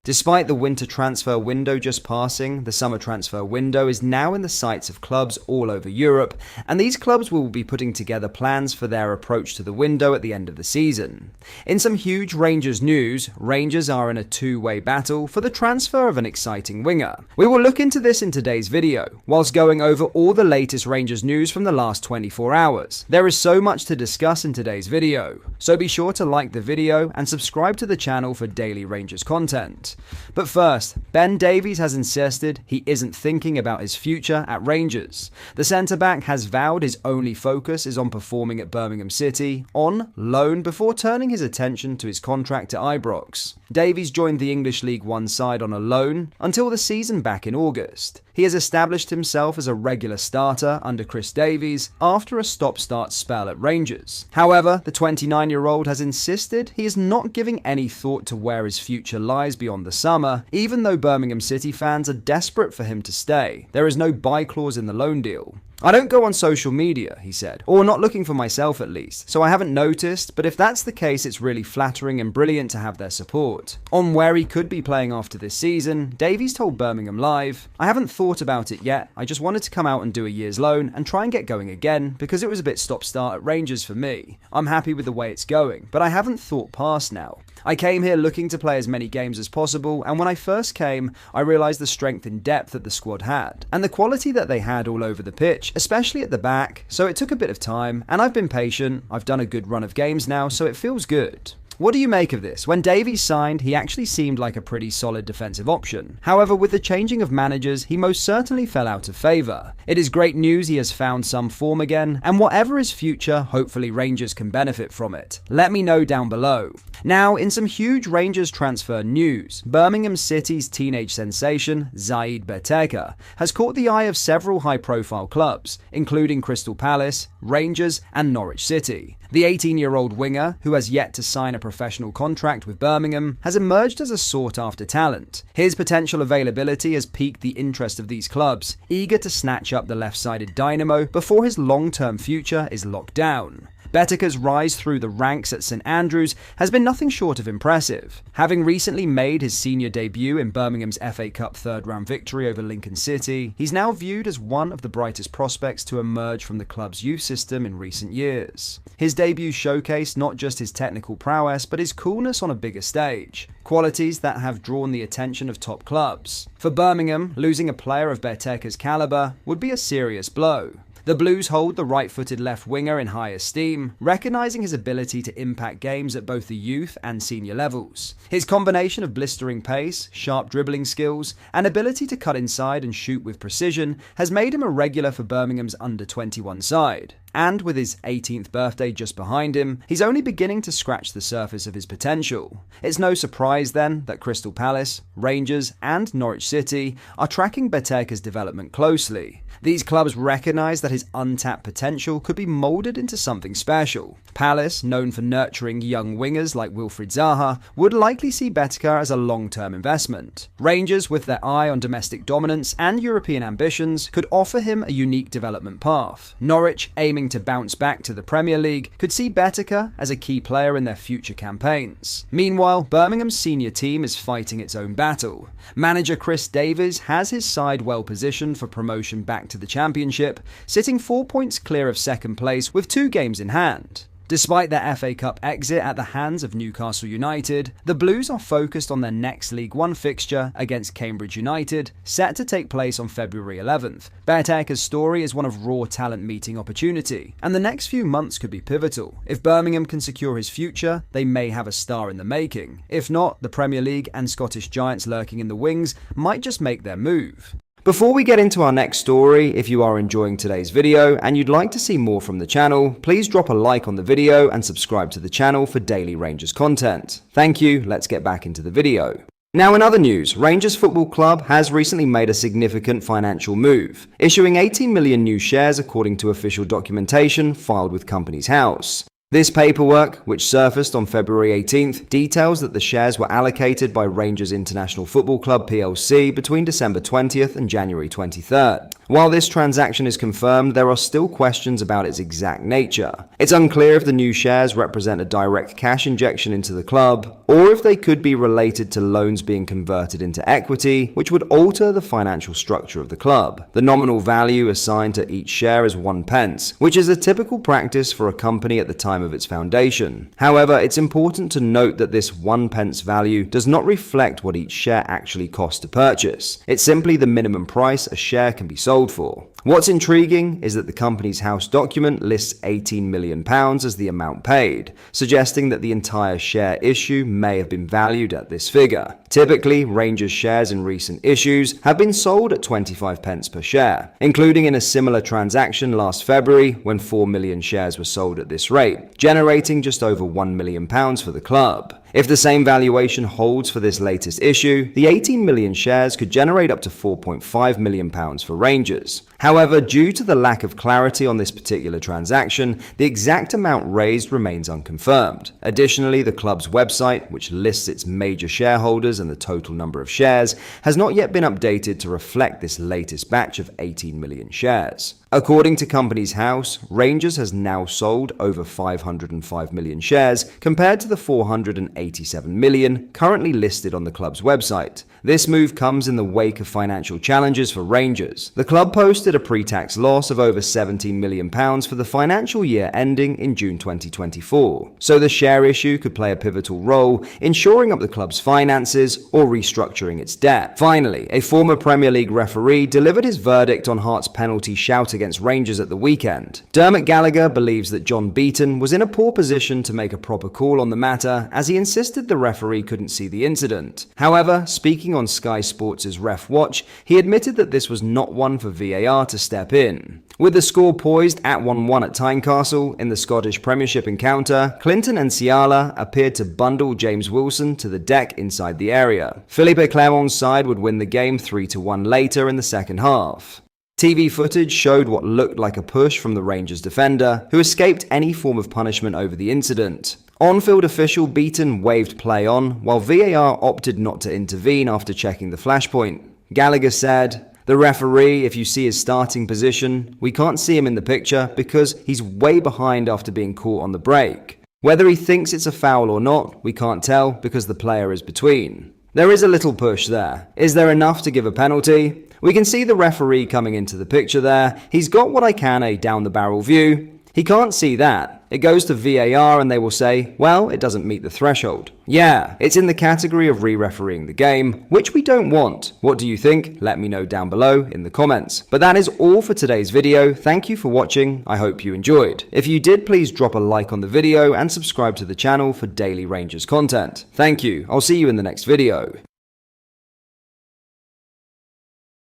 Despite the winter transfer window just passing, the summer transfer window is now in the sights of clubs all over Europe, and these clubs will be putting together plans for their approach to the window at the end of the season. In some huge Rangers news, Rangers are in a two-way battle for the transfer of an exciting winger. We will look into this in today's video, whilst going over all the latest Rangers news from the last 24 hours. There is so much to discuss in today's video, so be sure to like the video and subscribe to the channel for daily Rangers content. But first, Ben Davies has insisted he isn't thinking about his future at Rangers. The centre-back has vowed his only focus is on performing at Birmingham City on loan before turning his attention to his contract at Ibrox. Davies joined the English League One side on a loan until the season back in August. He has established himself as a regular starter under Chris Davies after a stop-start spell at Rangers. However, the 29-year-old has insisted he is not giving any thought to where his future lies beyond the summer, even though Birmingham City fans are desperate for him to stay. There is no buy clause in the loan deal. "I don't go on social media," he said, "or not looking for myself at least, so I haven't noticed, but if that's the case, it's really flattering and brilliant to have their support." On where he could be playing after this season, Davies told Birmingham Live, "I haven't thought about it yet. I just wanted to come out and do a year's loan and try and get going again because it was a bit stop-start at Rangers for me. I'm happy with the way it's going, but I haven't thought past now. I came here looking to play as many games as possible, and when I first came, I realised the strength and depth that the squad had, and the quality that they had all over the pitch, especially at the back, so it took a bit of time, and I've been patient. I've done a good run of games now, so it feels good." What do you make of this? When Davies signed, he actually seemed like a pretty solid defensive option. However, with the changing of managers, he most certainly fell out of favour. It is great news he has found some form again, and whatever his future, hopefully Rangers can benefit from it. Let me know down below. Now, in some huge Rangers transfer news, Birmingham City's teenage sensation, Zaid Berteka, has caught the eye of several high-profile clubs, including Crystal Palace, Rangers, and Norwich City. The 18-year-old winger, who has yet to sign a professional contract with Birmingham, has emerged as a sought-after talent. His potential availability has piqued the interest of these clubs, eager to snatch up the left-sided dynamo before his long-term future is locked down. Berteka's rise through the ranks at St Andrews has been nothing short of impressive. Having recently made his senior debut in Birmingham's FA Cup third-round victory over Lincoln City, he's now viewed as one of the brightest prospects to emerge from the club's youth system in recent years. His debut showcased not just his technical prowess, but his coolness on a bigger stage, qualities that have drawn the attention of top clubs. For Birmingham, losing a player of Berteka's calibre would be a serious blow. The Blues hold the right-footed left winger in high esteem, recognising his ability to impact games at both the youth and senior levels. His combination of blistering pace, sharp dribbling skills, and ability to cut inside and shoot with precision has made him a regular for Birmingham's under-21 side. And with his 18th birthday just behind him, he's only beginning to scratch the surface of his potential. It's no surprise then that Crystal Palace, Rangers, and Norwich City are tracking Berteka's development closely. These clubs recognise that his untapped potential could be moulded into something special. Palace, known for nurturing young wingers like Wilfried Zaha, would likely see Berteka as a long-term investment. Rangers, with their eye on domestic dominance and European ambitions, could offer him a unique development path. Norwich, aiming to bounce back to the Premier League, could see Berteka as a key player in their future campaigns. Meanwhile, Birmingham's senior team is fighting its own battle. Manager Chris Davies has his side well positioned for promotion back to the Championship, sitting 4 points clear of second place with 2 games in hand. Despite their FA Cup exit at the hands of Newcastle United, the Blues are focused on their next League One fixture against Cambridge United, set to take place on February 11th. Berteka's story is one of raw talent meeting opportunity, and the next few months could be pivotal. If Birmingham can secure his future, they may have a star in the making. If not, the Premier League and Scottish giants lurking in the wings might just make their move. Before we get into our next story, if you are enjoying today's video and you'd like to see more from the channel, please drop a like on the video and subscribe to the channel for daily Rangers content. Thank you, let's get back into the video. Now in other news, Rangers Football Club has recently made a significant financial move, issuing 18 million new shares according to official documentation filed with Companies House. This paperwork, which surfaced on February 18th, details that the shares were allocated by Rangers International Football Club plc between December 20th and January 23rd. While this transaction is confirmed, there are still questions about its exact nature. It's unclear if the new shares represent a direct cash injection into the club, or if they could be related to loans being converted into equity, which would alter the financial structure of the club. The nominal value assigned to each share is 1 pence, which is a typical practice for a company at the time of its foundation. However, it's important to note that this 1 pence value does not reflect what each share actually costs to purchase. It's simply the minimum price a share can be sold for. What's intriguing is that the company's house document lists £18 million as the amount paid, suggesting that the entire share issue may have been valued at this figure. Typically, Rangers shares in recent issues have been sold at 25 pence per share, including in a similar transaction last February when 4 million shares were sold at this rate, generating just over £1 million for the club. If the same valuation holds for this latest issue, the 18 million shares could generate up to £4.5 million for Rangers. However, due to the lack of clarity on this particular transaction, the exact amount raised remains unconfirmed. Additionally, the club's website, which lists its major shareholders and the total number of shares, has not yet been updated to reflect this latest batch of 18 million shares. According to Companies House, Rangers has now sold over 505 million shares compared to the 487 million currently listed on the club's website. This move comes in the wake of financial challenges for Rangers. The club posted a pre-tax loss of over £17 million for the financial year ending in June 2024, so the share issue could play a pivotal role in shoring up the club's finances or restructuring its debt. Finally, a former Premier League referee delivered his verdict on Hearts' penalty shout against Rangers at the weekend. Dermot Gallagher believes that John Beaton was in a poor position to make a proper call on the matter, as he insisted the referee couldn't see the incident. However, speaking on Sky Sports' Ref Watch, he admitted that this was not one for VAR to step in. With the score poised at 1-1 at Tynecastle in the Scottish Premiership encounter, Clinton Enciala appeared to bundle James Wilson to the deck inside the area. Philippe Clermont's side would win the game 3-1 later in the second half. TV footage showed what looked like a push from the Rangers defender, who escaped any form of punishment over the incident. On-field official Beaton waved play on, while VAR opted not to intervene after checking the flashpoint. Gallagher said, "The referee, if you see his starting position, we can't see him in the picture because he's way behind after being caught on the break. Whether he thinks it's a foul or not, we can't tell because the player is between. There is a little push there. Is there enough to give a penalty? We can see the referee coming into the picture there. He's got what I can a down-the-barrel view. He can't see that. It goes to VAR and they will say, well, it doesn't meet the threshold. Yeah, it's in the category of re-refereeing the game, which we don't want. What do you think? Let me know down below in the comments. But that is all for today's video. Thank you for watching. I hope you enjoyed. If you did, please drop a like on the video and subscribe to the channel for daily Rangers content. Thank you. I'll see you in the next video.